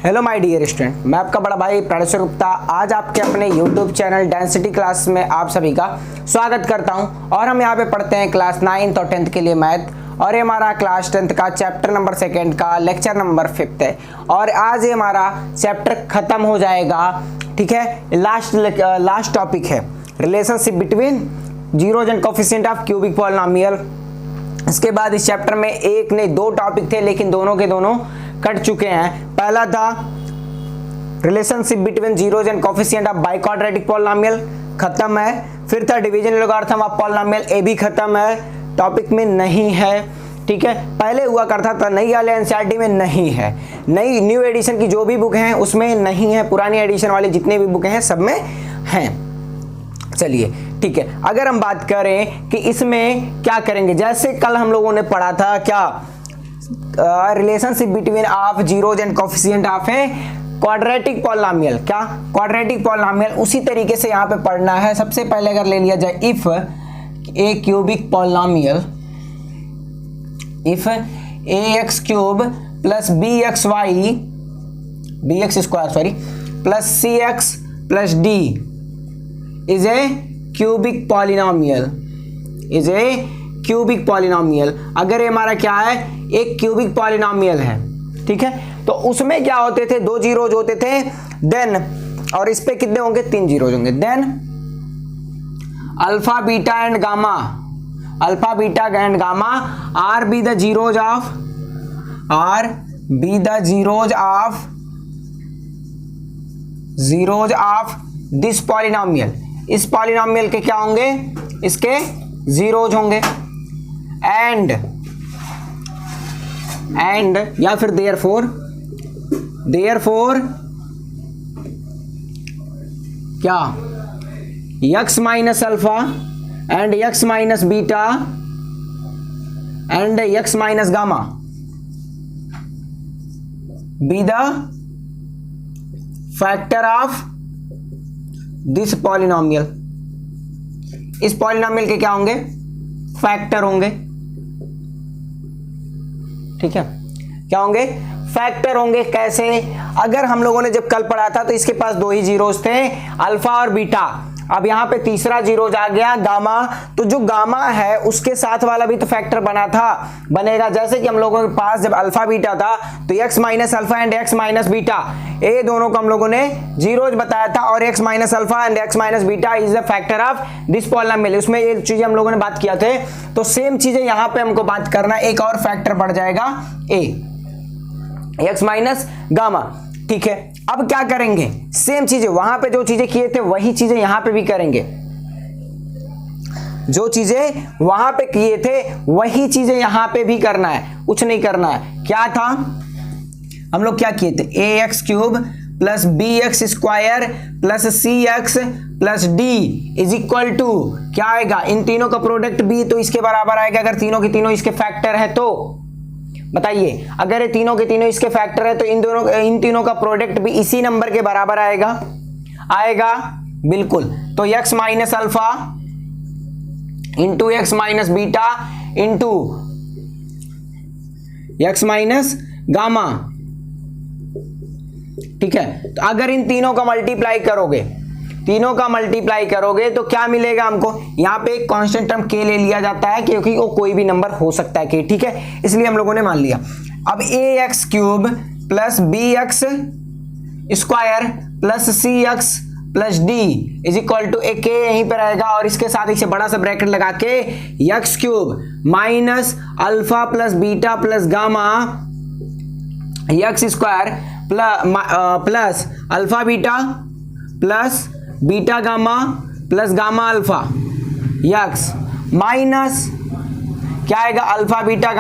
Hello my dear student, मैं आपका बड़ा भाई प्रणेश्वर गुप्ता आज आपके अपने यूट्यूब चैनल डेंसिटी क्लास में आप सभी का स्वागत करता हूं। और हम यहां पे पढ़ते हैं क्लास 9th और 10th के लिए मैथ, और ये हमारा क्लास 10th का चैप्टर नंबर 2 का लेक्चर नंबर 5 है। और आज ये हमारा चैप्टर खत्म हो जाएगा, ठीक है। लास्ट टॉपिक है relationship between zeros and coefficient of cubic polynomial. इसके बाद इस चैप्टर में एक नहीं दो टॉपिक थे, लेकिन दोनों के दोनों कट चुके हैं। पहला था relationship between zeros and coefficient of biquadratic polynomial, खत्म है। फिर था डिवीजन लॉगरिथम ऑफ पॉलिनोमियल, ए भी खत्म है, टॉपिक में नहीं है, ठीक है। पहले हुआ करता था, नई वाले एनसीईआरटी में नहीं है। नई न्यू एडिशन की जो भी बुक हैं उसमें नहीं है, पुरानी एडिशन वाले जितने भी बुक हैं सब में हैं। चलिए ठीक है, अगर हम बात करें कि इसमें क्या करेंगे, जैसे कल हम लोगों ने पढ़ा था क्या, relationship between of zeros and coefficient of a quadratic polynomial, क्या क्वाड्रेटिक पॉलिनोमियल, उसी तरीके से यहाँ पे पढ़ना है। सबसे पहले अगर ले लिया जाए if a cubic polynomial, if a x cube plus B x y b x square sorry plus C x plus D is a cubic polynomial, is a cubic polynomial. अगर ये हमारा क्या है, एक क्यूबिक पॉलिनोमियल है, ठीक है। तो उसमें क्या होते थे, दो जीरोज होते थे, देन और इस पे कितने होंगे, 3 जीरोज होंगे। Then alpha beta and gamma, alpha beta and gamma are be the zeros of, are be the zeros of this polynomial. इस पॉलिनोमियल के क्या होंगे, इसके जीरोज होंगे। एंड या फिर देयरफॉर क्या, x minus alpha and x minus beta and x minus gamma be the factor of this polynomial. इस पॉलिनोमियल के क्या होंगे, फैक्टर होंगे, ठीक है। क्या होंगे, फैक्टर होंगे। कैसे, अगर हम लोगों ने जब कल पढ़ा था तो इसके पास दो ही जीरोज थे, अल्फा और बीटा। अब यहाँ पे तीसरा जीरोज आ गया गामा, तो जो गामा है उसके साथ वाला भी तो फैक्टर बनेगा। जैसे कि हम लोगों के पास जब अल्फा बीटा था तो x minus alpha and x minus beta, ये दोनों को हम लोगों ने जीरोज बताया था, और x minus alpha and x minus beta is the factor of this polynomial. उसमें ये चीजें हम लोगों ने बात किया थे, तो सेम चीजें यहाँ पे हमको बात करना, एक और फैक्टर बढ़ जाएगा x माइनस गामा, ठीक है। अब क्या करेंगे, सेम चीजें वहां पे जो चीजें किए थे वही चीजें यहां पे भी करेंगे। जो चीजें वहां पे किए थे वही चीजें यहां पे भी करना है, कुछ नहीं करना है। क्या था, हम लोग क्या किए थे, A x cube plus B x square plus C x plus D is equal to क्या आएगा, इन तीनों का प्रोडक्ट भी तो इसके बराबर आएगा। अगर तीनों के तीनों इसके फैक्टर है तो बताइए, अगर ये तीनों के तीनों इसके फैक्टर है तो इन तीनों का प्रोडक्ट भी इसी नंबर के बराबर आएगा बिल्कुल। तो x minus alpha into x minus beta into x minus gamma, ठीक है। तो अगर इन तीनों का मल्टीप्लाई करोगे तो क्या मिलेगा हमको, यहाँ पे एक कांस्टेंट टर्म k ले लिया जाता है क्योंकि वो कोई भी नंबर हो सकता है k, ठीक है, इसलिए हम लोगों ने मान लिया। अब A x cube plus B x square plus C x plus D is equal to A के यहीं पर रहेगा, और इसके साथ इसे बड़ा सा ब्रैकेट लगा के X cube minus alpha plus beta plus gamma X square plus alpha beta plus beta gamma plus gamma alpha X minus क्या आएगा, अल्फा बीटा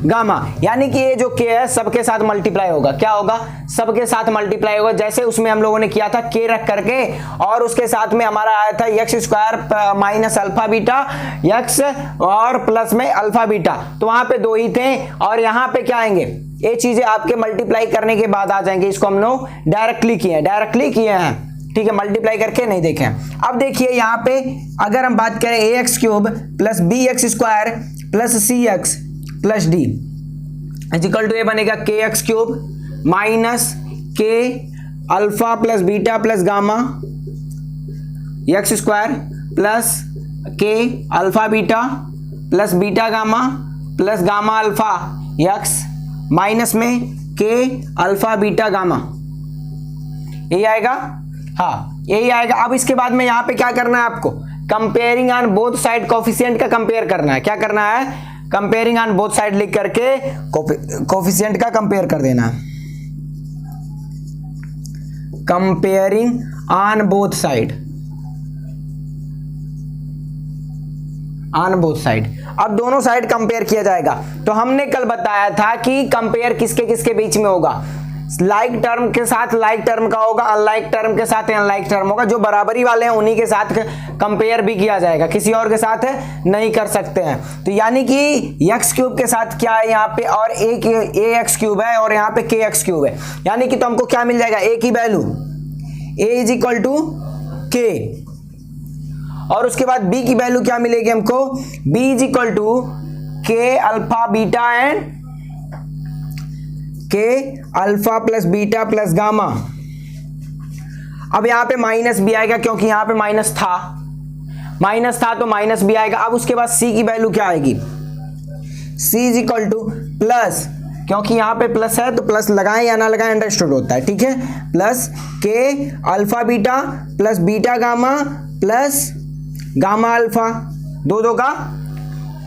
गामा, यानी कि ये जो k है सबके साथ मल्टीप्लाई होगा। क्या होगा, सबके साथ मल्टीप्लाई होगा। जैसे उसमें हम लोगों ने किया था k रख करके, और उसके साथ में हमारा आया था x square minus alpha beta x और प्लस में अल्फा बीटा, तो वहां पे दो ही थे। और यहाँ पे क्या आएंगे, ये चीजें आपके मल्टीप्लाई करने के बाद आ जाएंगे। इसको हम लोग डायरेक्टली किए हैं, ठीक है, मल्टीप्लाई करके नहीं देखे। अब देखिए यहाँ पे अगर हम बात करें A x cube plus B x square plus C x plus D, is equal to ये बनेगा के एक्स क्यूब माइनस के alpha plus beta plus gamma X square plus K alpha beta plus beta gamma plus gamma alpha X minus में K alpha beta gamma, यही आएगा। हाँ यही आएगा। अब इसके बाद में यहाँ पे क्या करना है आपको, comparing on both side coefficient का कंपेयर करना है। क्या करना है, कंपेयरिंग ऑन बोथ साइड लिख करके कोफिशिएंट का कंपेयर कर देना है। Comparing on both side, on both side. अब दोनों साइड कंपेयर किया जाएगा। तो हमने कल बताया था कि कंपेयर किसके किसके बीच में होगा, लाइक टर्म के साथ लाइक टर्म का होगा, अनलाइक टर्म के साथ अनलाइक टर्म होगा। जो बराबरी वाले हैं उन्हीं के साथ कंपेयर भी किया जाएगा, किसी और के साथ नहीं कर सकते हैं। तो यानी कि एक्स क्यूब के साथ क्या है यहाँ पे, और ए एक्स क्यूब है और यहाँ पे के एक्स क्यूब है। यानी कि तो हमको क्या मिल जाएगा, ए की value a is equal to k, और उसके बाद बी की वैल्यू क्या मिलेगी हमको, बी इज इक्वल टू के अल्फा बीटा एंड के alpha plus beta plus gamma. अब यहां पे माइनस भी आएगा क्योंकि यहां पे माइनस था तो माइनस भी आएगा। अब उसके बाद सी की वैल्यू क्या आएगी, सी इज इक्वल टू प्लस, क्योंकि यहां पे प्लस है तो प्लस लगाएं या ना लगाएं अंडरस्टूड होता है, ठीक है। Plus K alpha beta plus beta gamma plus gamma alpha, दो का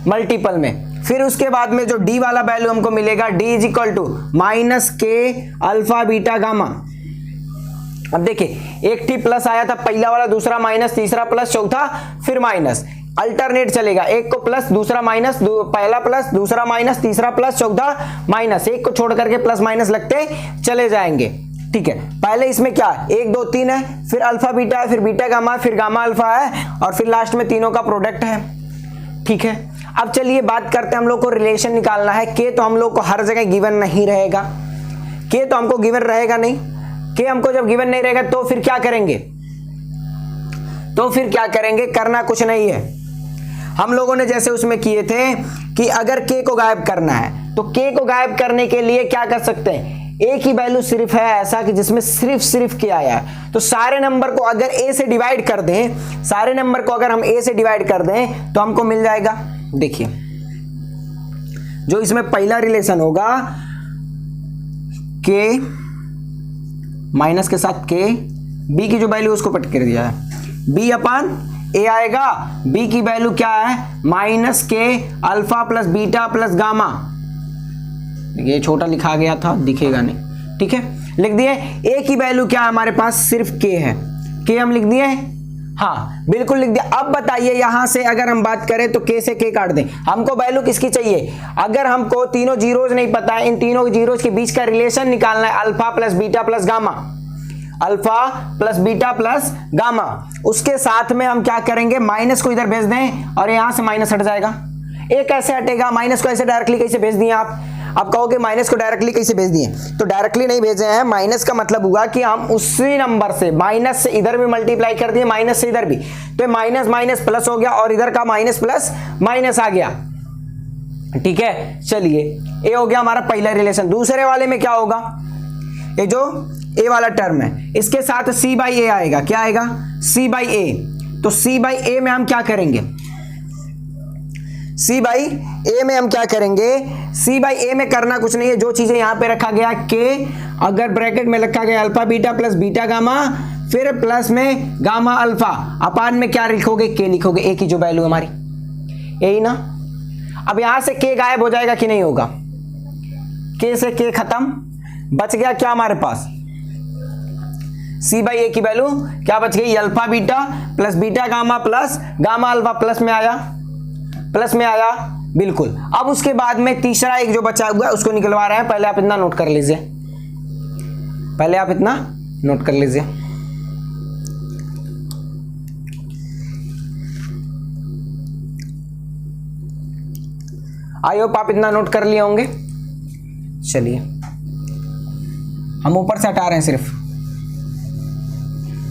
मल्टीपल में। फिर उसके बाद में जो डी वाला वैल्यू हमको मिलेगा, d is equal to minus के अल्फा बीटा गामा। अब देखिए एक टी प्लस आया था पहला वाला, दूसरा माइनस, तीसरा प्लस, चौथा फिर माइनस, अल्टरनेट चलेगा। एक को प्लस दूसरा माइनस, पहला प्लस दूसरा माइनस, तीसरा प्लस चौथा माइनस, एक को छोड़ करके प्लस माइनस लगते चले जाएंगे, ठीक है। पहले इसमें क्या 1 2 3 है, फिर अल्फा बीटा है, फिर बीटा गामा, फिर गामा अल्फा है, और फिर लास्ट में तीनों का प्रोडक्ट है, ठीक है। अब चलिए बात करते हैं, हम लोग को रिलेशन निकालना है। के तो हम लोग को हर जगह गिवन नहीं रहेगा, के तो हमको गिवन रहेगा नहीं। के हमको जब गिवन नहीं रहेगा तो फिर क्या करेंगे, करना कुछ नहीं है। हम लोगों ने जैसे उसमें किए थे कि अगर के को गायब करना है तो के को गायब करने के लिए क्या कर सकते हैं, ए की वैल्यू सिर्फ है ऐसा कि जिसमें सिर्फ के आया है। तो सारे नंबर को अगर ए से डिवाइड कर दें, सारे नंबर को अगर हम ए से डिवाइड कर दें तो हमको मिल जाएगा, देखिए जो इसमें पहला रिलेशन होगा के माइनस के साथ के, बी की जो वैल्यू उसको पट कर दिया है, बी अपन ए आएगा। बी की वैल्यू क्या है, माइनस के alpha plus beta plus gamma, ये छोटा लिखा गया था दिखेगा नहीं, ठीक है, लिख दिए। ए की वैल्यू क्या है हमारे पास, सिर्फ के है, के हम लिख दिए, हाँ बिल्कुल लिख दिया। अब बताइए यहां से अगर हम बात करें तो के से के काट दें, हमको वैल्यू किसकी चाहिए, अगर हमको तीनों जीरोज नहीं पता है, इन तीनों जीरोज के बीच का रिलेशन निकालना है, alpha plus beta plus gamma, alpha plus beta plus gamma. उसके साथ में हम क्या करेंगे, माइनस को इधर भेज दें और यहां से माइनस हट जाएगा। एक कैसे हटेगा, माइनस को ऐसे डायरेक्टली कैसे भेज दिए आप कहोगे माइनस को डायरेक्टली कैसे भेज दिए, तो डायरेक्टली नहीं भेजे हैं। माइनस का मतलब हुआ कि हम उसी नंबर से माइनस से इधर भी मल्टीप्लाई कर दिए, माइनस से इधर भी, तो माइनस माइनस प्लस हो गया और इधर का माइनस प्लस माइनस आ गया, ठीक है। चलिए ये हो गया हमारा पहला रिलेशन। दूसरे वाले में क्या होगा, ये जो ए वाला टर्म है इसके साथ सी बाई ए आएगा, क्या आएगा, सी बाई ए। तो सी बाई ए में हम क्या करेंगे, सी बाई ए में हम क्या करेंगे, सी बाई ए में करना कुछ नहीं है, जो चीजें यहां पे रखा गया के, अगर ब्रैकेट में रखा गया alpha beta plus beta gamma, फिर प्लस में गामा अल्फा, अपान में क्या लिखोगे, के लिखोगे, ए की जो वैल्यू हमारी, यही ना। अब यहां से के गायब हो जाएगा कि नहीं होगा, के से के खत्म, बच गया क्या हमारे पास, सी बाई ए की वैल्यू क्या बच गई, alpha beta plus beta gamma plus gamma alpha, plus में आया बिल्कुल। अब उसके बाद में तीसरा एक जो बचा हुआ है उसको निकलवा रहे हैं, पहले आप इतना नोट कर लीजिए, आई होप आप इतना नोट कर लिए होंगे। चलिए हम ऊपर से हटा रहे हैं, सिर्फ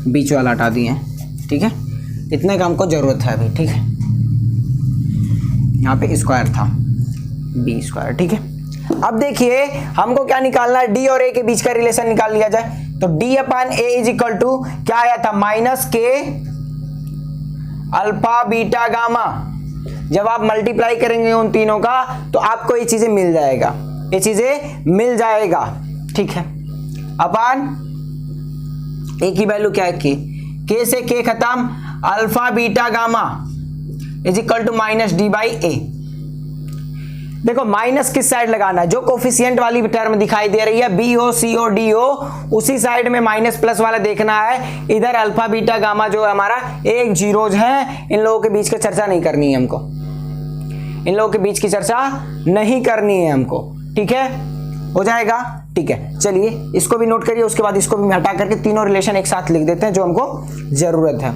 बीच वाला हटा दिए हैं, ठीक है, इतने का हमको जरूरत है अभी, ठीक है। यहाँ पे स्क्वायर था, बी स्क्वायर, ठीक है। अब देखिए हमको क्या निकालना है, डी और ए के बीच का रिलेशन निकाल लिया जाए। तो d upon a is equal to क्या आया था, माइनस के अल्फा बीटा गामा। जब आप मल्टीप्लाई करेंगे उन तीनों का तो आपको ये चीजें मिल जाएगा, ये चीजें मिल जाएगा, ठीक है। अपान ए की वैल्यू क्या है, के से के खत्म, alpha beta gamma is equal to minus D by A. देखो माइनस किस साइड लगाना है, जो कोफिशिएंट वाली टर्म दिखाई दे रही है बी हो सी हो डी हो, उसी साइड में माइनस प्लस वाला देखना है। इधर अल्फा बीटा गामा जो है हमारा एक जीरोज है, इन लोगों के बीच की चर्चा नहीं करनी है हमको, इन लोगों के बीच की चर्चा नहीं करनी है हमको, ठीक है। हो जाएगा, ठीक है। चलिए इसको भी नोट करिए, उसके बाद इसको भी हटा करके तीनों रिलेशन एक साथ लिख देते हैं जो हमको जरूरत है।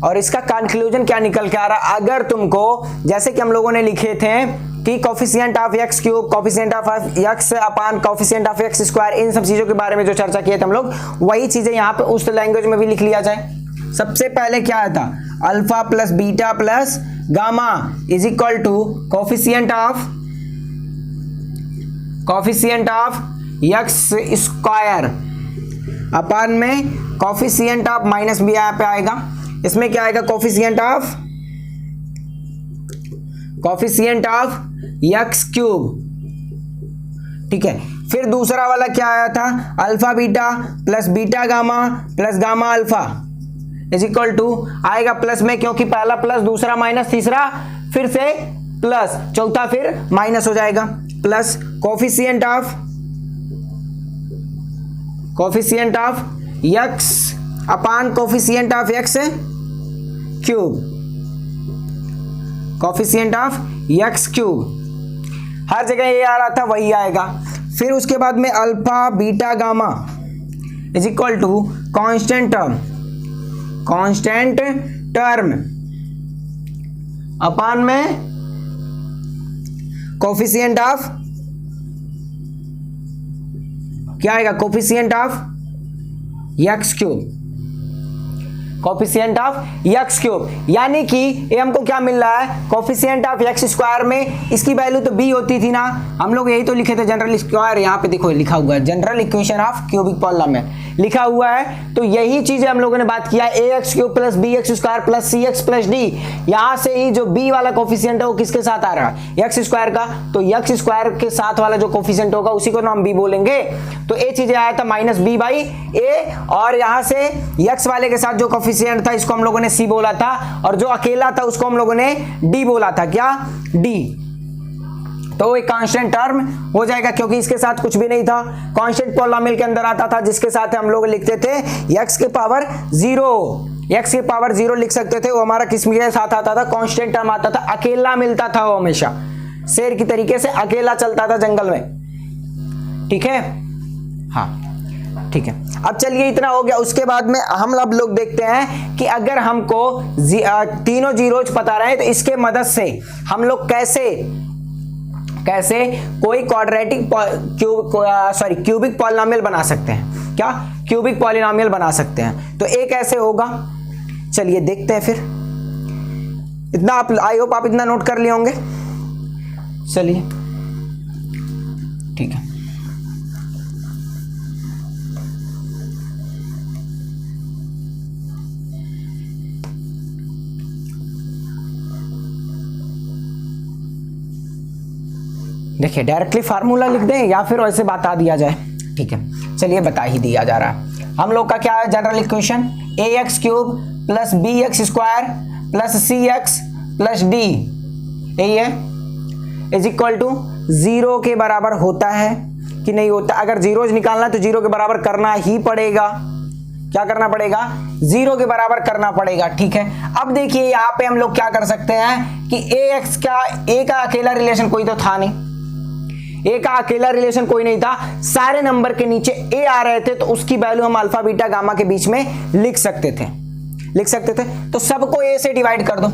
और इसका कंक्लूजन क्या निकल के आ रहा, अगर तुमको जैसे कि हम लोगों ने लिखे थे कि coefficient of X cube, coefficient of X upon coefficient of x square, इन सब चीजों के बारे में जो चर्चा किए थे हम लोग, वही चीजें यहाँ पे उस लैंग्वेज में भी लिख लिया जाए। सबसे पहले क्या आया था, alpha plus beta plus gamma is equal to coefficient of x square upon में कोफिशिएंट ऑफ माइनस बी यहाँ पे आएगा, इसमें क्या आएगा, कोफिशिएंट ऑफ एक्स क्यूब, ठीक है। फिर दूसरा वाला क्या आया था, alpha beta plus beta gamma plus gamma alpha is equal to आएगा प्लस में, क्योंकि पहला प्लस दूसरा माइनस तीसरा फिर से प्लस चौथा फिर माइनस हो जाएगा, plus coefficient of X upon coefficient of X cube, coefficient of X cube, हर जगह ये आ रहा था वही आएगा। फिर उसके बाद में alpha beta gamma is equal to constant term upon में कोफिशिएंट ऑफ क्या आएगा, coefficient of X cube, coefficient of X cube. यानी कि ये हमको क्या मिल रहा है, कोफिशिएंट ऑफ एक्स स्क्वायर में इसकी वैल्यू तो बी होती थी ना, हम लोग यही तो लिखे थे जनरल स्क्वायर, यहाँ पे देखो लिखा हुआ है general equation of cubic polynomial लिखा हुआ है। तो यही चीजें हम लोगों ने बात किया, A x cube plus B x square plus C x plus D. यहां से ही जो बी वाला कोफिशिएंट है वो किसके साथ आ रहा है, एक्स स्क्वायर का, तो एक्स स्क्वायर के साथ वाला जो कोफिशिएंट होगा उसी को हम बी बोलेंगे। तो ये चीजें आया था माइनस बी बाई ए, और यहां से एक्स वाले के साथ जो कोफिशिएंट था इसको हम लोगों ने सी बोला था, और जो अकेला था उसको हम लोगों ने डी बोला था, क्या, डी। तो एक कांस्टेंट टर्म हो जाएगा, क्योंकि इसके साथ कुछ भी नहीं था, कांस्टेंट पॉलिनोमियल के अंदर आता था जिसके साथ हम लोग लिखते थे x के पावर 0 लिख सकते थे, वो हमारा किस के साथ आता था, कांस्टेंट टर्म आता था, अकेला मिलता था वो, हमेशा शेर की तरीके से अकेला चलता था जंगल में, ठीक है। हाँ ठीक है, अब चलिए इतना हो गया। उसके बाद में हम अब लोग देखते हैं कि अगर हमको तीनों जीरोज पता रहे तो इसके मदद से हम लोग कैसे कोई क्वाड्रेटिक क्यूबिक पॉलिनोमियल बना सकते हैं, क्या, क्यूबिक पॉलिनोमियल बना सकते हैं। तो एक ऐसे होगा, चलिए देखते हैं फिर। इतना आप, आई होप आप इतना नोट कर लिए होंगे। चलिए ठीक है, देखिए डायरेक्टली फार्मूला लिख दें या फिर वैसे बता दिया जाए, ठीक है। चलिए बता ही दिया जा रहा है। हम लोग का क्या है general equation, A x cube plus B x square plus C x plus D, यही है, इज इक्वल टू 0 के बराबर होता है कि नहीं होता। अगर जीरोज निकालना है तो 0 के बराबर करना ही पड़ेगा। क्या करना पड़ेगा, 0 के बराबर करना पड़ेगा, ठीक है। अब देखिए यहाँ पे हम लोग क्या कर सकते हैं कि ए एक्स का, ए का अकेला रिलेशन कोई तो था नहीं, ए का अकेला रिलेशन कोई नहीं था, सारे नंबर के नीचे ए आ रहे थे, तो उसकी वैल्यू हम अल्फा बीटा गामा के बीच में लिख सकते थे। तो सबको ए से डिवाइड कर दो,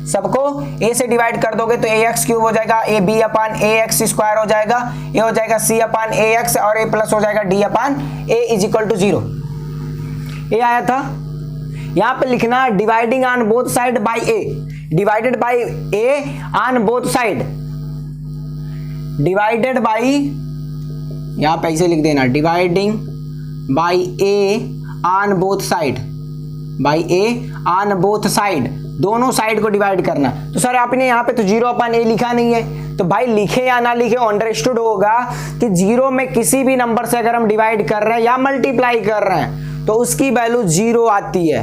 सबको a से डिवाइड कर दोगे तो ax क्यूब हो जाएगा, a b upon ax square हो जाएगा, ये हो जाएगा c अपान ax और a प्लस हो जाएगा d upon a is equal to 0। ये आया था। यहां पे लिखना dividing on both side by a, divided by a on both side, divided by, यहां पे ऐसे लिख देना dividing by a on both side, by a on both side, दोनों साइड को डिवाइड करना। तो सर आपने यहाँ पे तो 0 अपान a लिखा नहीं है, तो भाई लिखे या ना लिखे अंडरस्टूड होगा कि 0 में किसी भी नंबर से अगर हम डिवाइड कर रहे हैं या मल्टीप्लाई कर रहे हैं तो उसकी वैल्यू 0 आती है।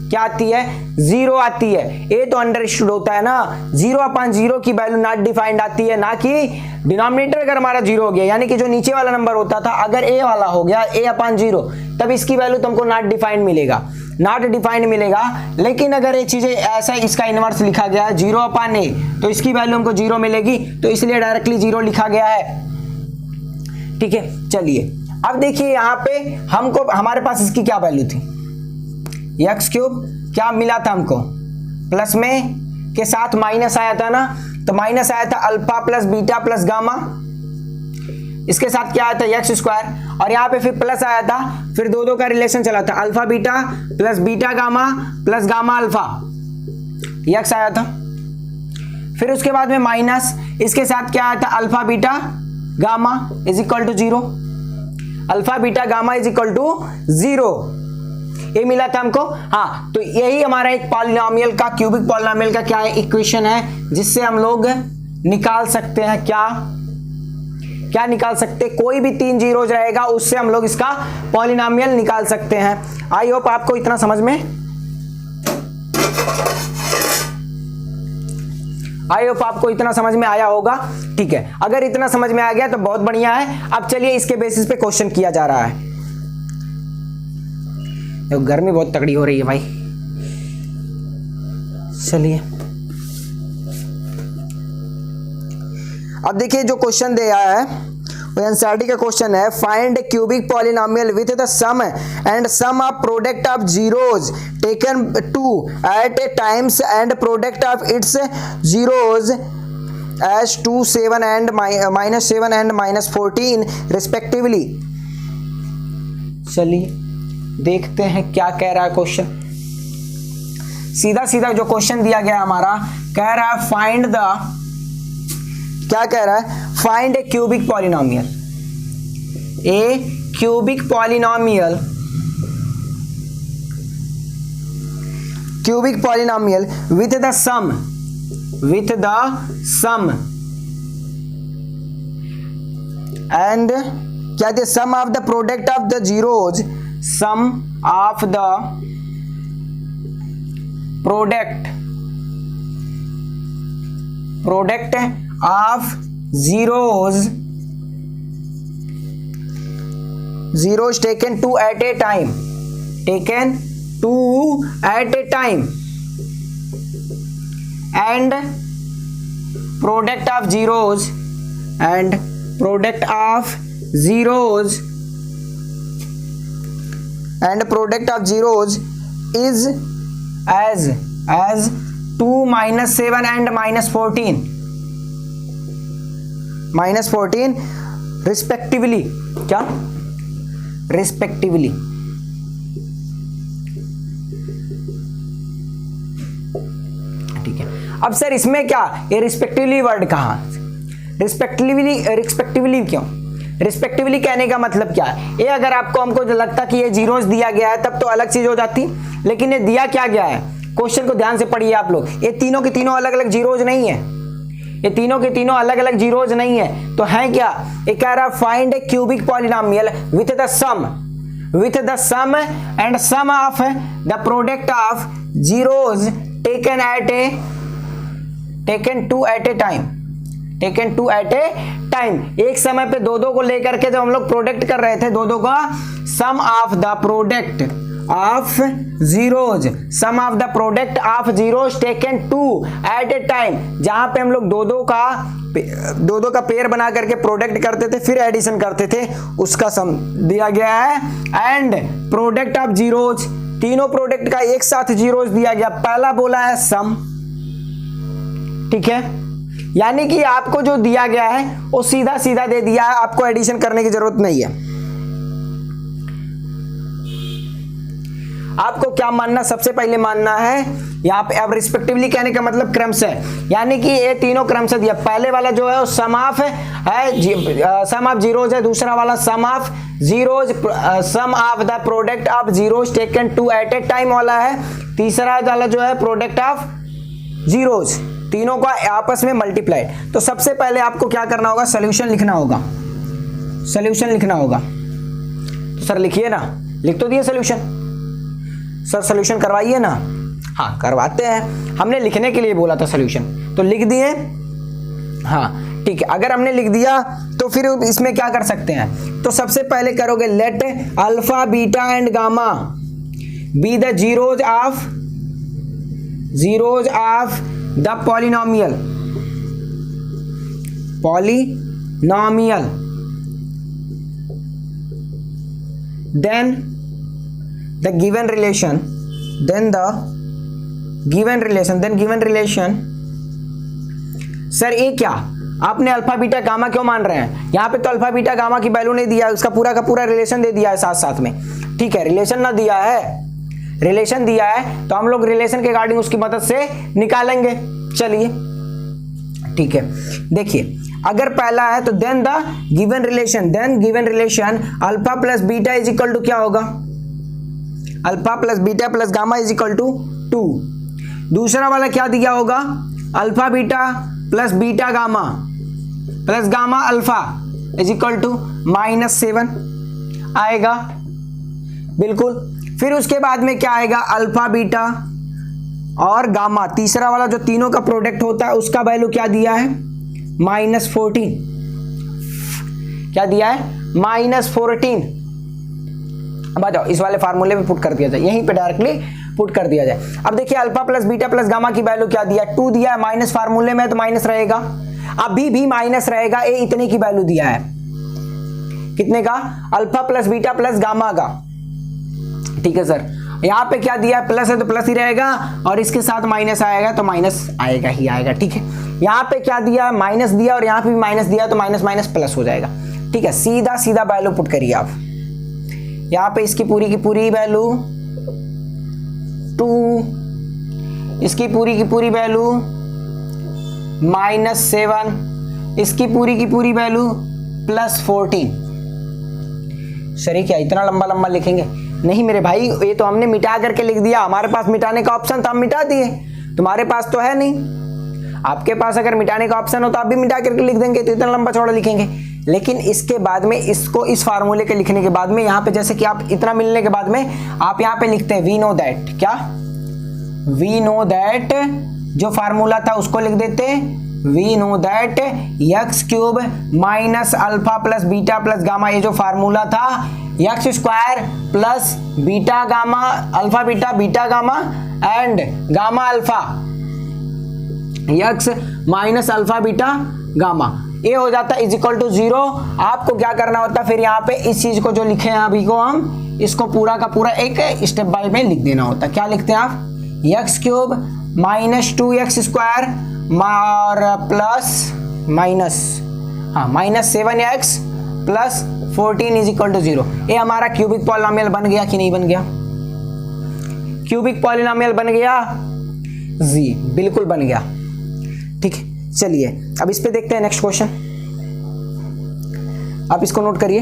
क्या आती है? 0 आती है। ए तो अंडरस्टूड होता है ना, 0 अपान 0 की वैल्यू नॉट डिफाइंड आती है, ना कि डिनोमिनेटर अगर हमारा 0 हो गया, यानी कि जो नीचे वाला नंबर होता था अगर ए वाला हो गया a अपान 0, तब इसकी वैल्यू तुमको नॉट डिफाइंड मिलेगा, नॉट डिफाइंड मिलेगा। लेकिन अगर ये चीजें ऐसा इसका इनवर्स लिखा गया है 0 अपान a, तो इसकी वैल्यू हमको 0 मिलेगी, तो इसलिए डायरेक्टली 0 लिखा गया है। ठीक है, चलिए अब देखिए यहाँ पे हमको, हमारे पास इसकी क्या वैल्यू थी, एक्स क्यूब, क्या मिला था हमको, प्लस में के साथ माइनस आया था ना, तो माइनस आया था alpha plus beta plus gamma, इसके साथ क्या आया था एक्स स्क्वायर, और यहाँ पे फिर प्लस आया था, फिर दो का रिलेशन चला था alpha beta plus beta gamma plus gamma alpha, x आया था। फिर उसके बाद में माइनस, इसके साथ क्या आया था alpha beta gamma is equal to 0, alpha beta gamma is equal to 0, ये मिला था हमको। हाँ, तो यही हमारा एक पॉलिनोमियल का, क्यूबिक पॉलिनोमियल का क्या है, इक्वेशन है, जिससे हम लोग निकाल सकते हैं क्या, क्या निकाल सकते, कोई भी 3 जीरोज रहेगा उससे हम लोग इसका पॉलिनोमियल निकाल सकते हैं। आई होप आपको इतना समझ में, आई होप आपको इतना समझ में आया होगा। ठीक है, अगर इतना समझ में आ गया तो बहुत बढ़िया है। अब चलिए इसके बेसिस पे क्वेश्चन किया जा रहा है। तो गर्मी बहुत तगड़ी हो रही है भाई। चलिए अब देखिए जो क्वेश्चन दिया है वो एनसीईआरटी का क्वेश्चन है, find cubic polynomial with the sum and sum of product of zeros taken two at a times and product of its zeros as 2, 7 and -7 and -14 respectively. चलिए देखते हैं क्या कह रहा है क्वेश्चन। सीधा सीधा जो क्वेश्चन दिया गया हमारा, कह रहा है फाइंड द, क्या कह रहा है, find a cubic polynomial, a cubic polynomial, cubic polynomial with the sum, with the sum and क्या दे, sum of the product of the zeros, sum of the product of zeros taken 2 at a time, taken 2 at a time, and product of zeros, and product of zeros, and product of zeros is as 2 -7 and -14 respectively, क्या respectively. ठीक है, अब sir इसमें क्या, ये respectively word कहाँ, respectively क्यों, respectively कहने का मतलब क्या है, ये अगर आपको हमको लगता कि ये जीरोस दिया गया है तब तो अलग चीज हो जाती, लेकिन ये दिया क्या गया है, क्वेश्चन को ध्यान से पढ़िए आप लोग, ये तीनों के तीनों अलग अलग जीरोज नहीं है, ये तीनों के तीनों अलग अलग जीरोज नहीं है, तो है क्या, ये कह रहा है find a cubic polynomial with the sum and sum of the product of zeros taken 2 at a time, taken 2 at a time, एक समय पे दो को लेकर के जब हम लोग प्रोडक्ट कर रहे थे, दो का sum of the product of zeros, sum of the product of zeros taken 2 at a time, जहां पे हम लोग दो का पेयर बना करके प्रोडक्ट करते थे फिर एडिशन करते थे, उसका सम दिया गया है। एंड प्रोडक्ट ऑफ जीरोज, तीनों प्रोडक्ट का एक साथ जीरोज दिया गया, पहला बोला है सम, ठीक है, यानी कि आपको जो दिया गया है वो सीधा सीधा दे दिया है, आपको एडिशन करने की जरूरत नहीं है। आपको क्या मानना, सबसे पहले मानना है यहाँ पे, अब रिस्पेक्टिवली कहने का मतलब क्रमशः, यानी कि ये तीनों क्रमशः दिया। पहले वाला जो है वो सम ऑफ है, सम ऑफ जीरोज है, दूसरा वाला sum of zeros, sum of the product of zeros taken two at a time वाला है, तीसरा वाला जो है प्रोडक्ट ऑफ जीरोज, तीनों का आपस में मल्टीप्लाई। तो सबसे पहले आपको क्या करना होगा, सोल्यूशन लिखना होगा, सोल्यूशन लिखना होगा। तो सर लिखिए ना, लिख तो दिए सोल्यूशन, सर सोल्यूशन करवाइए ना। हाँ करवाते हैं, हमने लिखने के लिए बोला था सोल्यूशन, तो लिख दिए। हाँ ठीक है, अगर हमने लिख दिया तो फिर इसमें क्या कर सकते हैं, तो सबसे पहले करोगे let alpha beta and gamma be the zeros of the polynomial then the given relation sir ये क्या, आपने अल्फा बीटा गामा क्यों मान रहे हैं, यहाँ पे तो अल्फा बीटा गामा की वैल्यू नहीं दिया है, उसका पूरा का पूरा रिलेशन दे दिया है साथ साथ में। ठीक है, रिलेशन ना दिया है, रिलेशन दिया है तो हम लोग रिलेशन के अकॉर्डिंग उसकी मदद से निकालेंगे। चलिए ठीक है, देखिए अगर पहला है तो then given relation alpha plus beta is equal to क्या होगा, alpha plus beta plus gamma is equal to 2। दूसरा वाला क्या दिया होगा, alpha beta plus beta gamma plus gamma alpha is equal to -7 आएगा, बिल्कुल। फिर उसके बाद में क्या आएगा, अल्फा बीटा और गामा, तीसरा वाला जो तीनों का प्रोडक्ट होता है उसका वैल्यू क्या दिया है, -14। क्या दिया है, -14। अब आ जाओ इस वाले फार्मूले में पुट कर दिया जाए, यहीं पे डायरेक्टली पुट कर दिया जाए। अब देखिए alpha plus beta plus gamma की वैल्यू क्या दिया, 2 दिया है, माइनस फार्मूले में तो माइनस रहेगा, अभी भी माइनस रहेगा, ये इतने की वैल्यू दिया है, कितने का, alpha plus beta plus gamma का। ठीक है सर, यहाँ पे क्या दिया है, प्लस है तो प्लस ही रहेगा, और इसके साथ माइनस आएगा तो माइनस आएगा ही आएगा। ठीक है, यहाँ पे क्या दिया, माइनस दिया, और यहाँ पे भी माइनस दिया तो माइनस माइनस प्लस हो जाएगा। ठीक है, सीधा सीधा वैल्यू पुट करिए आप, यहाँ पे इसकी पूरी की पूरी वैल्यू 2, इसकी पूरी की पूरी वैल्यू -7, इसकी पूरी की पूरी वैल्यू +14। सर क्या इतना लंबा लंबा लिखेंगे, नहीं मेरे भाई, ये तो हमने मिटा करके लिख दिया, हमारे पास मिटाने का ऑप्शन था, हम मिटा दिए, तुम्हारे पास तो है नहीं। आपके पास अगर मिटाने का ऑप्शन हो तो आप भी मिटा करके लिख देंगे, तो इतना लंबा चौड़ा लिखेंगे। लेकिन इसके बाद में, इसको इस फार्मूले के लिखने के बाद में, यहाँ पे जैसे कि आप इतना मिलने के बाद में आप यहाँ पे लिखते हैं वी नो दैट, क्या, वी नो दैट, जो फार्मूला था उसको लिख देते, we know that x³ minus alpha plus beta plus gamma, ये जो फार्मूला था x² plus beta gamma, alpha beta beta gamma and gamma alpha, x minus alpha beta gamma, ये हो जाता है इज इक्वल टू 0। आपको क्या करना होता है, फिर यहाँ पे इस चीज को जो लिखे हैं अभी को हम, इसको पूरा का पूरा एक स्टेप बाय में लिख देना होता है। क्या लिखते हैं आप, x³ माइनस 2x² और plus minus -7x plus 14 is equal to 0। ये हमारा क्यूबिक पॉलिनोमियल बन गया कि नहीं बन गया, क्यूबिक पॉलिनोमियल बन गया जी, बिल्कुल बन गया। ठीक है, चलिए अब इस पे देखते हैं नेक्स्ट क्वेश्चन, आप इसको नोट करिए।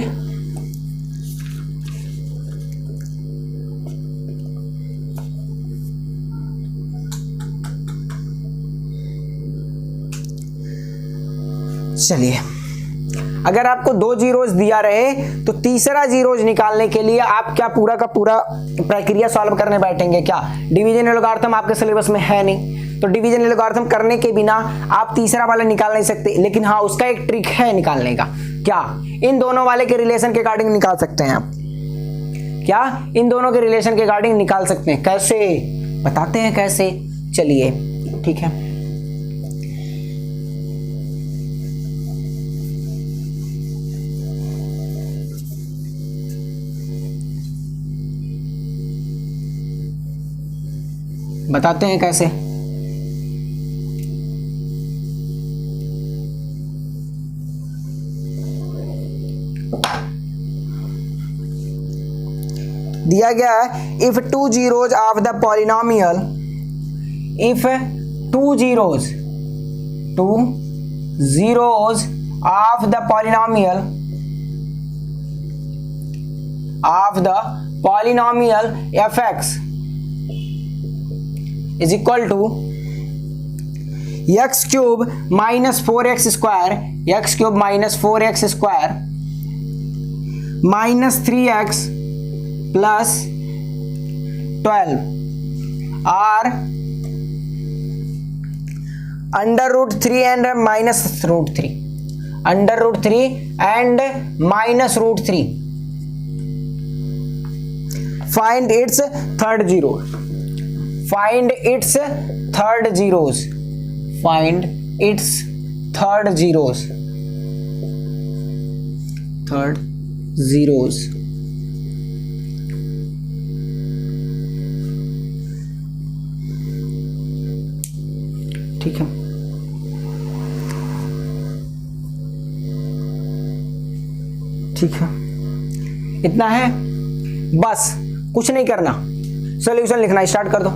चलिए, अगर आपको 2 जीरोज दिया रहे तो तीसरा जीरोज निकालने के लिए आप क्या पूरा का पूरा प्रक्रिया सॉल्व करने बैठेंगे क्या, डिवीजन एल्गोरिथम आपके सिलेबस में है नहीं, तो डिवीजन एल्गोरिथम करने के बिना आप तीसरा वाला निकाल नहीं सकते। लेकिन हाँ, उसका एक ट्रिक है निकालने का, क्या, इन दोनों वाले के रिलेशन के अकॉर्डिंग निकाल सकते हैं आप, क्या, इन दोनों के रिलेशन के अकॉर्डिंग निकाल सकते हैं। कैसे, बताते हैं कैसे, चलिए ठीक है। बताते हैं कैसे। दिया गया है if two zeros of the polynomial, if two zeros of the polynomial fx is equal to x cube minus 4x square, x cube minus 4x square minus 3x plus 12 are under root 3 and minus root 3, under root 3 and minus root 3. Find its third zero, find its third zeros, find its third zeros, third zeros. ठीक है, ठीक है, इतना है बस, कुछ नहीं करना। सॉल्यूशन लिखना स्टार्ट कर दो।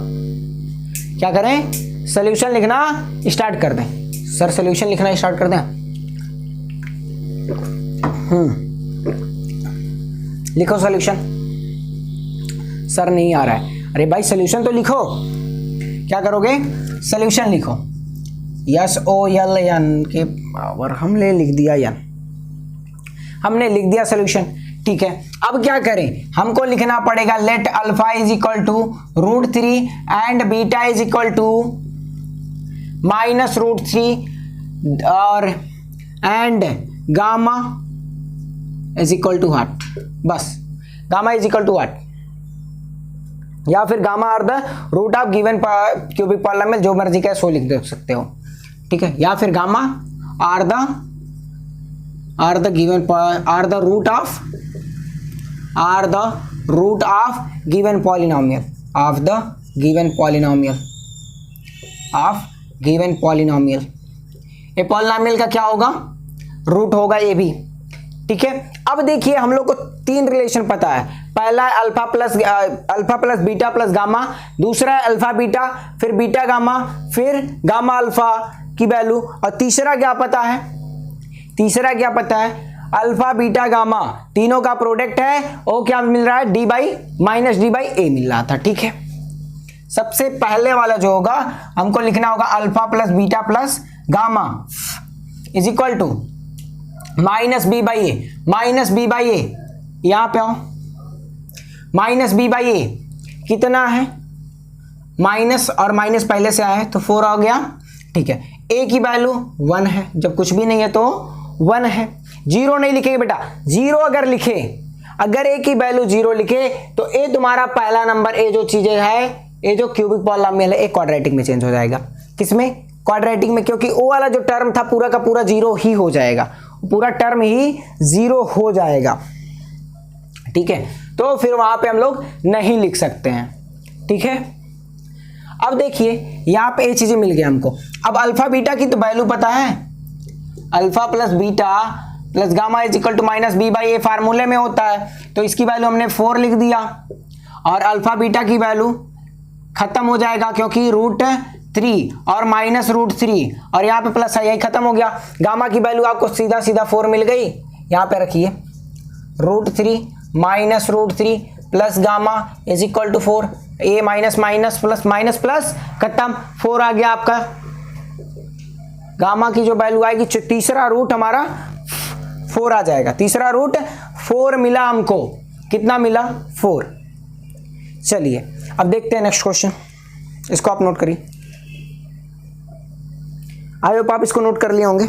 क्या करें? सॉल्यूशन लिखना स्टार्ट कर दें। सर सॉल्यूशन लिखना स्टार्ट कर दें। लिखो सॉल्यूशन। सर नहीं आ रहा है। अरे भाई सॉल्यूशन तो लिखो। क्या करोगे? सॉल्यूशन लिखो। SOLN के पावर हमने लिख दिया एन, हमने लिख दिया सॉल्यूशन। ठीक है, अब क्या करें? हमको लिखना पड़ेगा let alpha is equal to √3 and beta is equal to -√3 और and gamma is equal to what? बस gamma is equal to what? या फिर gamma are the root of given cubic polynomial, जो मर्जी का सो लिख दे सकते हो। ठीक है, या फिर gamma are the root of given polynomial ये पॉलिनोमियल का क्या होगा? रूट होगा ये भी। ठीक है, अब देखिए हम लोग को तीन रिलेशन पता है। पहला है alpha plus beta plus gamma, दूसरा है अल्फा बीटा फिर बीटा गामा फिर गामा अल्फा की वैल्यू, और तीसरा क्या पता है? अल्फा बीटा गामा तीनों का प्रोडक्ट है। वो क्या मिल रहा है? डी बाई ए मिल रहा था। ठीक है, सबसे पहले वाला जो होगा हमको लिखना होगा alpha plus beta plus gamma is equal to -b by A. यहां पे आओ, -b/a कितना है? माइनस और माइनस पहले से आया है तो 4 आ गया। ठीक है, a की वैल्यू 1 है, जब कुछ भी नहीं है तो 1 है। 0 नहीं लिखेंगे बेटा, 0 अगर a की वैल्यू 0 लिखे तो a तुम्हारा पहला नंबर, a जो चीजें है, ये जो क्यूबिक पॉलिनोमियल है, एक क्वाड्रेटिक में चेंज हो जाएगा। किसमें? क्वाड्रेटिक में, क्योंकि वो वाला जो टर्म था पूरा का पूरा 0 ही हो जाएगा, पूरा टर्म ही 0 हो जाएगा। ठीक है, तो फिर वहां पे हम लोग नहीं लिख सकते हैं। ठीक है, अब देखिए यहां पे ये चीजें मिल गई हमको। अब अल्फा बीटा की तो वैल्यू पता है, alpha plus beta plus gamma is equal to -b/a फार्मूले में होता है, तो इसकी वैल्यू हमने 4 लिख दिया। और अल्फा बीटा की वैल्यू खत्म हो जाएगा क्योंकि √3 और -√3 और यहाँ पे प्लस है, यही खत्म हो गया। गामा की वैल्यू आपको सीधा 4 मिल गई। यहाँ पे रखिए √3 -√3 plus gamma is equal to 4, a minus minus plus minus plus खत्म, 4 आ गया आपका। गामा की जो वैल्यू आएगी, तीसरा रूट हमारा 4 आ जाएगा। तीसरा रूट 4 मिला हमको। कितना मिला? 4। चलिए अब देखते हैं नेक्स्ट क्वेश्चन। इसको आप नोट करिए। आई होप आप इसको नोट कर लिए होंगे।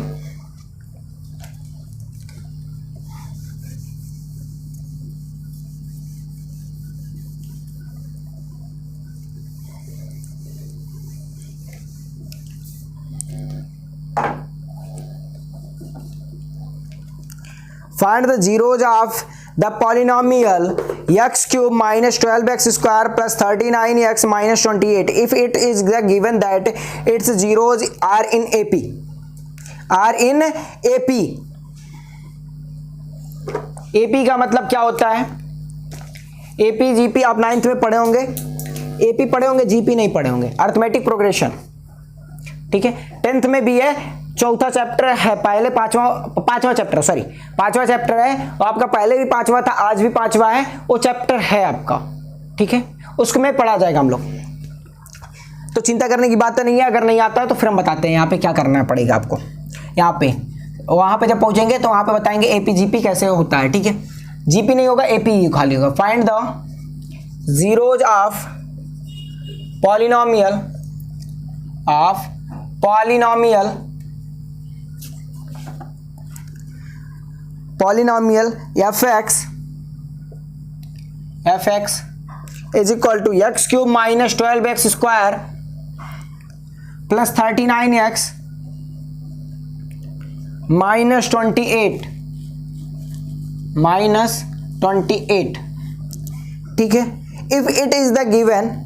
Find the zeros of the polynomial x cube minus 12x square plus 39x minus 28 if it is given that its zeros are in AP. AP का मतलब क्या होता है? एपी जीपी आप 9th में पढ़े होंगे, एपी पढ़े होंगे, जीपी नहीं पढ़े होंगे, अर्थमेटिक प्रोग्रेशन। ठीक है, 10th में भी है, चौथा चैप्टर है, पहले पांचवा चैप्टर, सॉरी पांचवा चैप्टर है, और आपका पहले भी पांचवा था, आज भी पांचवा है, वो चैप्टर है आपका। ठीक है, उसको में पढ़ा जाएगा हम लोग, तो चिंता करने की बात नहीं है। अगर नहीं आता है तो फिर हम बताते हैं यहाँ पे क्या करना पड़ेगा आपको। यहाँ पे वहाँ पे जब पहुँचेंगे तो वहाँ पे बताएंगे एपी जीपी कैसे होता है। ठीक है, जीपी नहीं होगा, एपी खाली होगा। Find the zeros of polynomial fx is equal to x cube minus 12x square plus 39x minus 28 ठीक है, if it is given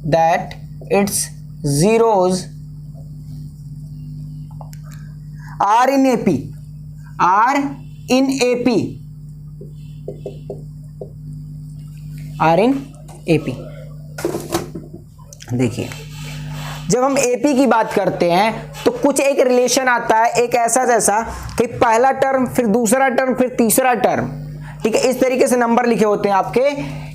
that its zeros are in AP। देखिए, जब हम एपी की बात करते हैं तो कुछ एक रिलेशन आता है, एक ऐसा जैसा कि पहला टर्म, फिर दूसरा टर्म, फिर तीसरा टर्म। ठीक है, इस तरीके से नंबर लिखे होते हैं आपके।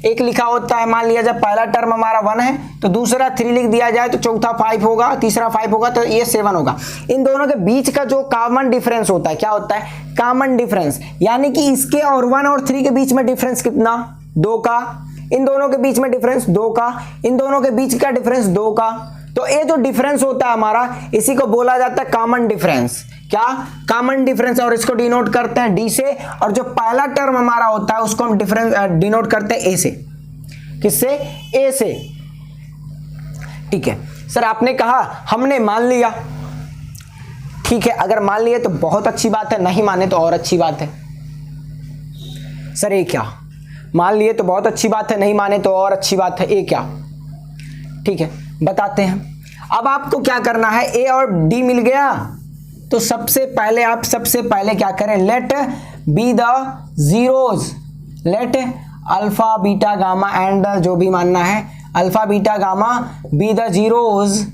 एक लिखा होता है, मान लिया जब पहला टर्म हमारा 1 है तो दूसरा 3 लिख दिया जाए तो चौथा 5 होगा, तीसरा 5 होगा, तो ये 7 होगा। इन दोनों के बीच का जो कॉमन डिफरेंस होता है, क्या होता है? कॉमन डिफरेंस, यानी कि इसके और 1 और 3 के बीच में डिफरेंस कितना? 2 का। इन दोनों के बीच में डिफरेंस 2 का, इन दोनों के बीच का डिफरेंस 2 का। तो ये जो डिफरेंस होता है हमारा, इसी को बोला जाता है कॉमन डिफरेंस। क्या? Common difference. और इसको डिनोट करते हैं डी से, और जो पहला टर्म हमारा होता है उसको हम डिफरेंस डिनोट करते हैं ए से। किससे? ए से। ठीक है सर, आपने कहा हमने मान लिया। ठीक है, अगर मान लिए तो बहुत अच्छी बात है, नहीं माने तो और अच्छी बात है। सर ये क्या? मान लिए तो बहुत अच्छी बात है, नहीं माने तो और अच्छी बात है, ये क्या? ठीक है, बताते हैं। अब आपको क्या करना है, ए और डी मिल गया तो सबसे पहले क्या करें? Let be the zeros, let alpha beta gamma and जो भी मानना है, alpha beta gamma be the zeros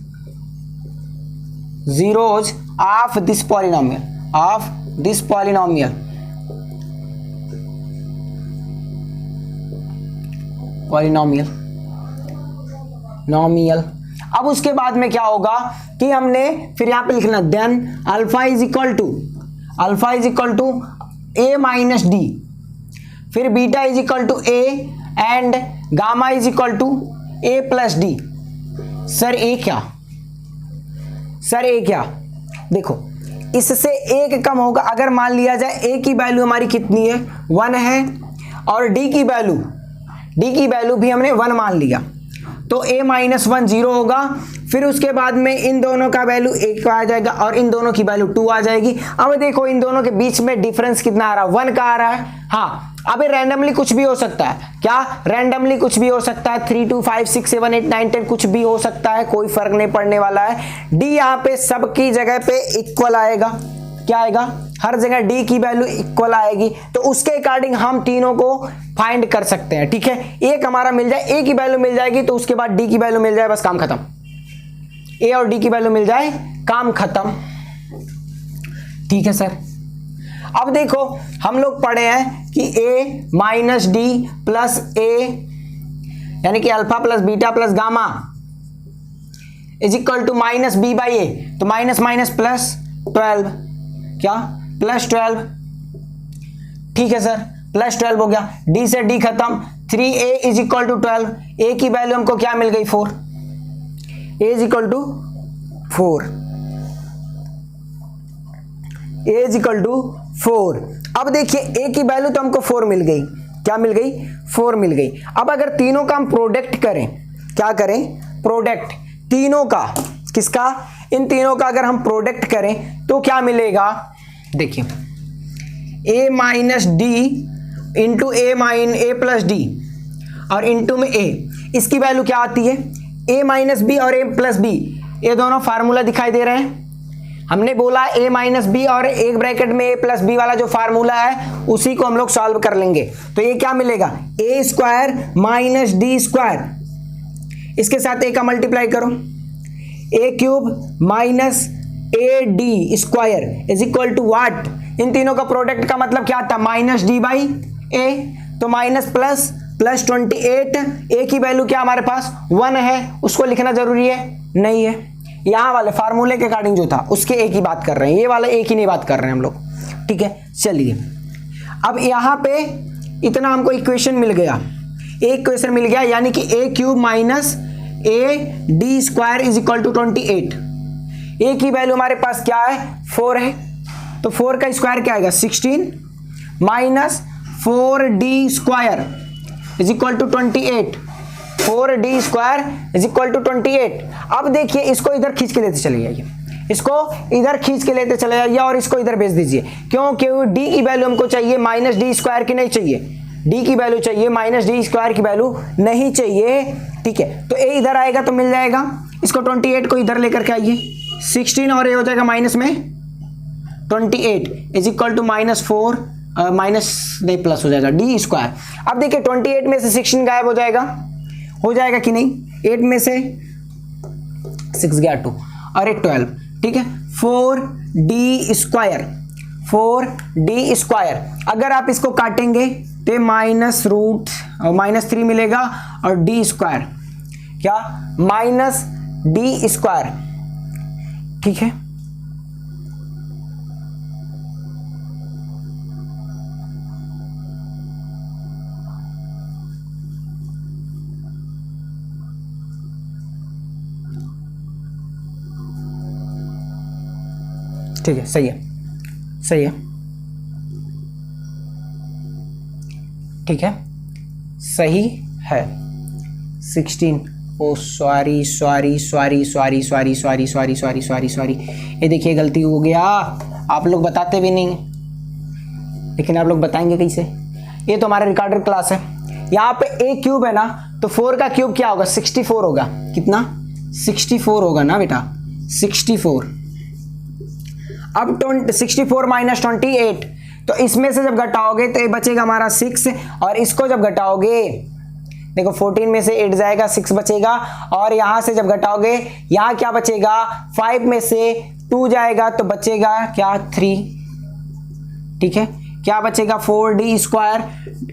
of this polynomial, nomial. अब उसके बाद में क्या होगा कि हमने फिर यहां पे लिखना then alpha is equal to A minus D, फिर beta is equal to A and gamma is equal to A plus D. Sir A क्या? देखो, इससे एक कम होगा। अगर मान लिया जाए ए की वैल्यू हमारी कितनी है? 1 है, और डी की वैल्यू भी हमने 1 मान लिया, तो a माइनस 1 0 होगा। फिर उसके बाद में इन दोनों का वैल्यू 1 आ जाएगा और इन दोनों की वैल्यू 2 आ जाएगी। अब देखो इन दोनों के बीच में डिफरेंस कितना आ रहा है? 1 का आ रहा है। हाँ, अब रैंडमली कुछ भी हो सकता है। क्या? रैंडमली कुछ भी हो सकता है। 3 2 5 6 7 8 9 10 कुछ भी हो सकता है, कोई फर्क नहीं पड़ने वाला है। डी यहाँ पे सबकी जगह पे इक्वल आएगा। क्या आएगा? हर जगह डी की वैल्यू इक्वल आएगी, तो उसके अकॉर्डिंग हम तीनों को फाइंड कर सकते हैं। ठीक है, एक हमारा मिल जाए, ए की वैल्यू मिल जाएगी तो उसके बाद डी की वैल्यू मिल जाए, बस काम खत्म। ए और डी की वैल्यू मिल जाए, काम खत्म। ठीक है सर, अब देखो हम लोग पढ़े हैं कि A minus D plus A, यानी कि alpha plus beta plus gamma is equal to minus B by A, तो माइनस माइनस प्लस 12। क्या? प्लस 12। ठीक है सर, प्लस 12 हो गया। डी से डी खत्म। 3a is equal to 12। ए की वैल्यू हमको क्या मिल गई? 4। a is equal to 4। a is equal to 4। अब देखिए a की वैल्यू तो हमको 4 मिल गई। क्या मिल गई? 4 मिल गई। अब अगर तीनों का हम प्रोडक्ट करें, क्या करें? प्रोडक्ट तीनों का। किसका? इन तीनों का अगर हम प्रोडक्ट करें तो क्या मिलेगा? देखिए a minus D into A plus D और इनटू में a, इसकी वैल्यू क्या आती है a माइनस बी और a प्लस बी, ये दोनों फार्मूला दिखाई दे रहे हैं। हमने बोला a माइनस बी और एक ब्रैकेट में a प्लस बी वाला जो फार्मूला है उसी को हम लोग सॉल्व कर लेंगे। तो ये क्या मिलेगा a square minus D square, इसके साथ a का मल्टीप्लाई करो, a cube minus A D square is equal to what, इन तीनों का प्रोडक्ट का मतलब क्या आता है माइनस डी बाई ए, तो माइनस प्लस प्लस 28, ए की वैल्यू क्या हमारे पास 1 है, उसको लिखना जरूरी है नहीं है, यहाँ वाले फार्मूले के अकॉर्डिंग जो था उसके ए की बात कर रहे हैं, ये वाला ए की नहीं बात कर रहे हैं हम लोग, ठीक है। चलिए अब यहाँ पे इतना हमको इक्वेशन मिल गया, एक इक्वेशन मिल गया, यानी कि A cube minus A D square is equal to 28, A की वैल्यू हमारे पास क्या है 4 है, तो 4 का स्क्वायर क्या आएगा 16 minus 4d square is equal to 28, 4d square is equal to 28। अब देखिए इसको इधर खींच के लेते चले जाइए, इसको इधर खींच के लेते चले जाइए और इसको इधर भेज दीजिए, क्योंकि d की वैल्यू हमको चाहिए माइनस डी स्क्वायर की नहीं चाहिए, d की वैल्यू चाहिए माइनस डी स्क्वायर की वैल्यू नहीं चाहिए, ठीक है। तो a इधर आएगा तो मिल जाएगा, इसको 28 को इधर लेकर के आइए, 16 और a हो जाएगा माइनस में 28 इज इक्वल टू -4 माइनस नहीं प्लस हो जाएगा डी स्क्वायर। अब देखिए 28 में से 16 गायब हो जाएगा कि नहीं, 8 में से 6 गया 2 और 8 12, ठीक है। 4d स्क्वायर, 4d स्क्वायर अगर आप इसको काटेंगे तो माइनस रूट -3 मिलेगा और डी स्क्वायर क्या माइनस डी स्क्वायर, ठीक है। ठीक है, सही है, सही है, ठीक है, सही है। 16 ओ सॉरी, ये देखिए गलती हो गया, आप लोग बताते भी नहीं, लेकिन आप लोग बताएंगे कैसे, ये तो हमारा रिकॉर्डेड क्लास है। यहाँ पे a क्यूब है ना, तो 4 का क्यूब क्या होगा 64 होगा, कितना 64 होगा ना बेटा 64। अब 64 माइनस 28, तो इसमें से जब घटाओगे तो ये बचेगा हमारा 6, और इसको जब घटाओगे देखो 14 में से 8 जाएगा 6 बचेगा, और यहां से जब घटाओगे यहाँ क्या बचेगा 5 में से 2 जाएगा तो बचेगा क्या 3, ठीक है। क्या बचेगा 4d स्क्वायर,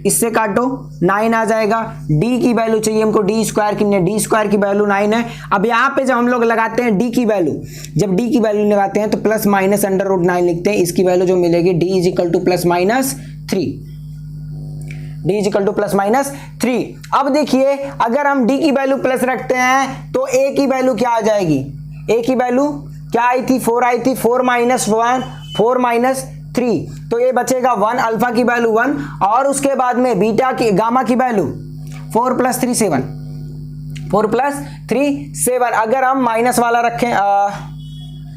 इससे काटो 9 आ जाएगा, d की वैल्यू चाहिए हमको d स्क्वायर की, d स्क्वायर की वैल्यू 9 है। अब यहाँ पे जब हम लोग लगाते हैं d की वैल्यू, जब d की वैल्यू लगाते हैं तो प्लस माइनस √9 लिखते हैं, इसकी वैल्यू जो मिलेगी d is equal two plus minus 3, d is equal two plus minus 3। अब देखिए अगर हम d की वैल्यू प्लस रखते हैं तो a की वैल्यू क्या आ जाएगी, a की वैल्यू क्या आई थी 4 आई थी, 4 माइनस 1 4 माइनस 3, तो ये बचेगा 1, अल्फा की वैल्यू 1, और उसके बाद में बीटा की गामा की वैल्यू 4 + 3 7, 4 + 3 7। अगर हम माइनस वाला रखें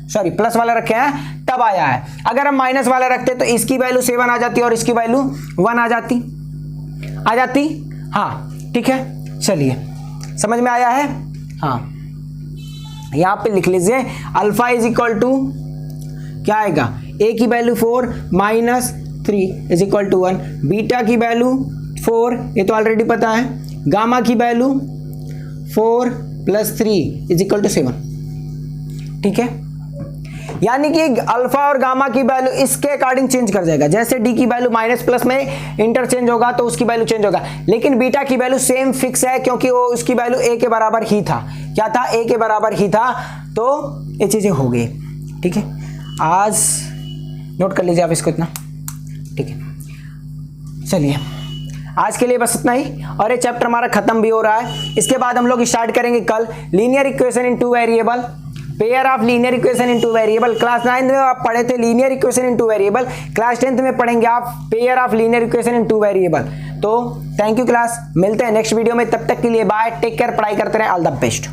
सॉरी प्लस वाला रखे हैं तब आया है, अगर हम माइनस वाला रखते तो इसकी वैल्यू 7 आ जाती और इसकी वैल्यू 1 आ जाती हाँ, ठीक है। चलिए समझ में आया है, हाँ यहाँ पे लिख लीजिए अल्फा इज इक्वल टू क्या आएगा, a की value 4 minus 3 is equal to 1, beta की वैल्यू 4 ये तो ऑलरेडी पता है, गामा की वैल्यू 4 + 3 इज इक्वल टू 7, ठीक है। यानी कि अल्फा और गामा की वैल्यू इसके अकॉर्डिंग चेंज कर जाएगा, जैसे डी की वैल्यू माइनस प्लस में इंटरचेंज होगा तो उसकी वैल्यू चेंज होगा, लेकिन बीटा की वैल्यू सेम फिक्स है क्योंकि वो उसकी वैल्यू a के बराबर ही था, क्या था a के बराबर ही था, तो ये चीजें हो गई, ठीक है। आज नोट कर लीजिए आप इसको इतना, ठीक है। चलिए आज के लिए बस इतना ही, और ये चैप्टर हमारा खत्म भी हो रहा है। इसके बाद हम लोग स्टार्ट करेंगे कल linear equation in 2 variable, pair of linear equation in 2 variable. Class 9 में आप पढ़े थे linear equation in 2 variable, class 10th में पढ़ेंगे आप pair of linear equation in 2 variable. तो थैंक यू क्लास, मिलते हैं नेक्स्ट वीडियो में, तब तक के लिए बाय, टेक केयर, पढ़ाई करते रहें, ऑल द बेस्ट।